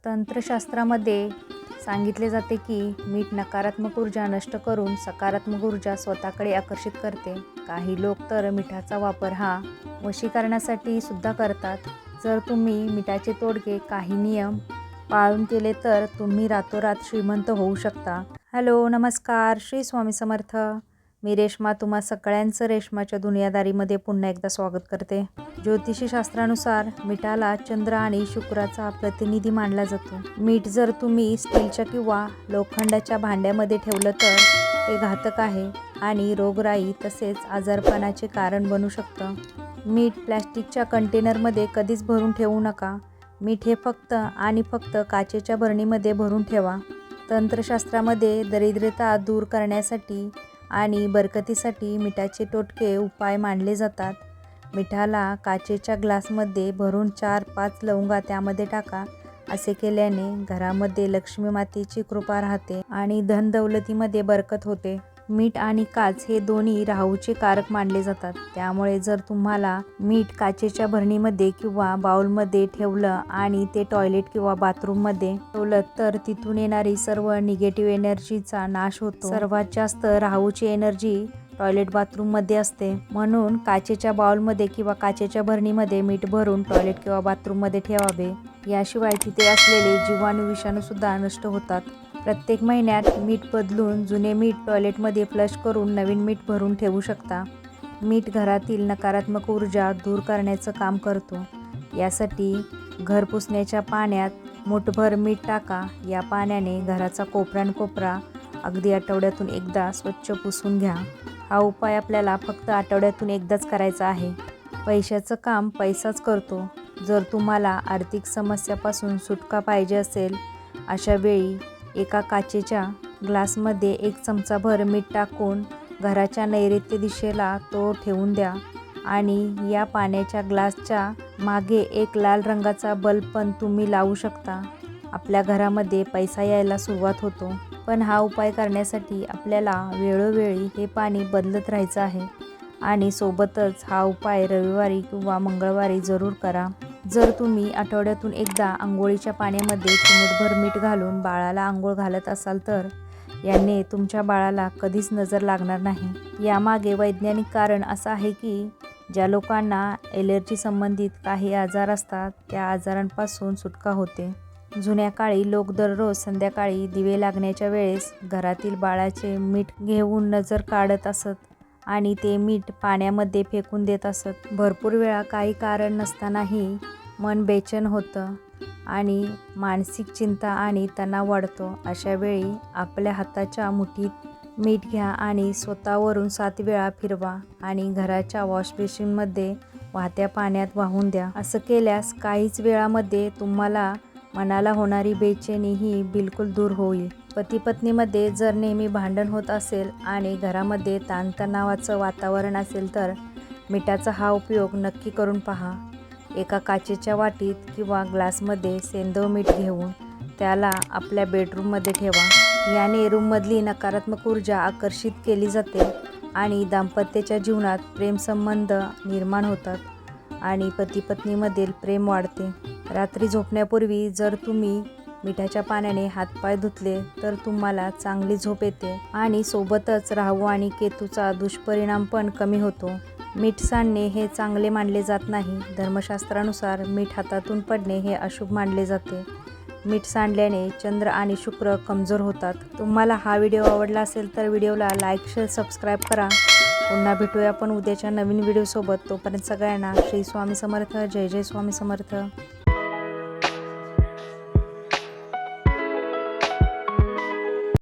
तंत्रशास्त्रामध्ये सांगितले जाते की मीठ नकारात्मक ऊर्जा नष्ट करून सकारात्मक ऊर्जा स्वतःकडे आकर्षित करते. काही लोक तर मिठाचा वापर हा वशीकरणासाठी सुद्धा करतात. जर तुम्ही मिठाचे तोडगे काही नियम पाळून केले तर तुम्ही रातोरात श्रीमंत होऊ शकता. हॅलो, नमस्कार, श्री स्वामी समर्थ. मी रेश्मा तुम्हा सगळ्यांचं रेश्माच्या दुनियादारीमध्ये पुन्हा एकदा स्वागत करते. ज्योतिषी शास्त्रानुसार मिठाला चंद्र आणि शुक्राचा प्रतिनिधी मानला जातो. मीठ जर तुम्ही स्टीलच्या किंवा लोखंडाच्या भांड्यामध्ये ठेवलं तर ते घातक आहे आणि रोगराई तसेच आजारपणाचे कारण बनू शकतं. मीठ प्लॅस्टिकच्या कंटेनरमध्ये कधीच भरून ठेवू नका. मीठ हे फक्त आणि फक्त काचेच्या भरणीमध्ये भरून ठेवा. तंत्रशास्त्रामध्ये दरिद्रता दूर करण्यासाठी आणि बरकतीसाठी मिठाचे टोटके उपाय मानले जातात. मिठाला काचेच्या ग्लासमध्ये भरून 4-5 लवंगा त्यामध्ये टाका. असे केल्याने घरामध्ये लक्ष्मी मातेची कृपा राहते आणि धनदौलतीमध्ये बरकत होते. मीठ आणि काच हे दोन्ही राहूचे कारक मानले जातात. त्यामुळे जर तुम्हाला मीठ काचेच्या भरणीमध्ये किंवा बाउलमध्ये ठेवलं आणि ते टॉयलेट किंवा बाथरूममध्ये ठेवलं तर तिथून येणारी सर्व निगेटिव्ह एनर्जीचा नाश होतो. सर्वात जास्त राहूची एनर्जी टॉयलेट बाथरूममध्ये असते. म्हणून काचेच्या बाउलमध्ये किंवा काचेच्या भरणीमध्ये मीठ भरून टॉयलेट किंवा बाथरूममध्ये ठेवावे. याशिवाय तिथे असलेले जीवाणू विषाणूसुद्धा नष्ट होतात. प्रत्येक महिन्यात मीठ बदलून जुने मीठ टॉयलेटमध्ये फ्लश करून नवीन मीठ भरून ठेवू शकता. मीठ घरातील नकारात्मक ऊर्जा दूर करण्याचं काम करतो. यासाठी घर पुसण्याच्या पाण्यात मूठभर मीठ टाका. या पाण्याने घराचा कोपरा अगदी आठवड्यातून एकदा स्वच्छ पुसून घ्या. हा उपाय आपल्याला फक्त आठवड्यातून एकदाच करायचा आहे. पैशाचं काम पैसाच करतो. जर तुम्हाला आर्थिक समस्यापासून सुटका पाहिजे असेल अशा वेळी एका काचेच्या ग्लासमध्ये 1 चमचाभर मीठ टाकून घराच्या नैऋत्य दिशेला तो ठेवून द्या आणि या पाण्याच्या ग्लासच्या मागे एक लाल रंगाचा बल्ब पण तुम्ही लावू शकता. आपल्या घरामध्ये पैसा यायला सुरुवात होतो. पण हा उपाय करण्यासाठी आपल्याला वेळोवेळी हे पाणी बदलत राहायचं आहे आणि सोबतच हा उपाय रविवारी किंवा मंगळवारी जरूर करा. जर तुम्ही आठवड्यातून एकदा आंघोळीच्या पाण्यामध्ये चिमूटभर मीठ घालून बाळाला आंघोळ घालत असाल तर याने तुमच्या बाळाला कधीच नजर लागणार नाही. यामागे वैज्ञानिक कारण असं आहे की ज्या लोकांना ॲलर्जी संबंधित काही आजार असतात त्या आजारांपासून सुटका होते. जुन्या काळी लोक दररोज संध्याकाळी दिवे लागण्याच्या वेळेस घरातील बाळाचे मीठ घेऊन नजर काढत असत आणि ते मीठ पाण्यामध्ये फेकून देत असत. भरपूर वेळा काही कारण नसतानाही मन बेचैन होतं आणि मानसिक चिंता आणि तणाव वाढतो. अशा वेळी आपल्या हाताच्या मुठीत मीठ घ्या आणि स्वतःवरून 7 वेळा फिरवा आणि घराच्या वॉशबेसिनमध्ये वाहत्या पाण्यात वाहून द्या. असं केल्यास काहीच वेळामध्ये तुम्हाला मनाला होणारी बेचैनी ही बिलकुल दूर होईल. पती-पत्नीमध्ये जर नेहमी भांडण होत असेल आणि घरामध्ये ताणतणावाचं वातावरण असेल तर मिठाचा हा उपयोग नक्की करून पहा. एका काचेच्या वाटीत किंवा ग्लासमध्ये सेंधव मीठ घेऊन त्याला आपल्या बेडरूममध्ये ठेवा. याने रूममधली नकारात्मक ऊर्जा आकर्षित केली जाते आणि दाम्पत्याच्या जीवनात प्रेमसंबंध निर्माण होतात आणि पती-पत्नीमधील प्रेम वाढते. रात्री झोपण्यापूर्वी जर तुम्ही मिठाच्या पाण्याने हातपाय धुतले तर तुम्हाला चांगली झोप येते आणि सोबतच राहू आणि केतूचा दुष्परिणाम पण कमी होतो. मीठ सांडणे हे चांगले मानले जात नाही. धर्मशास्त्रानुसार मीठ हातातून पडणे हे अशुभ मानले जाते. मीठ सांडल्याने चंद्र आणि शुक्र कमजोर होतात. तुम्हाला हा व्हिडिओ आवडला असेल तर व्हिडिओला लाईक, शेअर, सबस्क्राईब करा. पुन्हा भेटूया आपण उद्याच्या नवीन व्हिडिओसोबत. तोपर्यंत सगळ्यांना श्री स्वामी समर्थ. जय जय स्वामी समर्थ.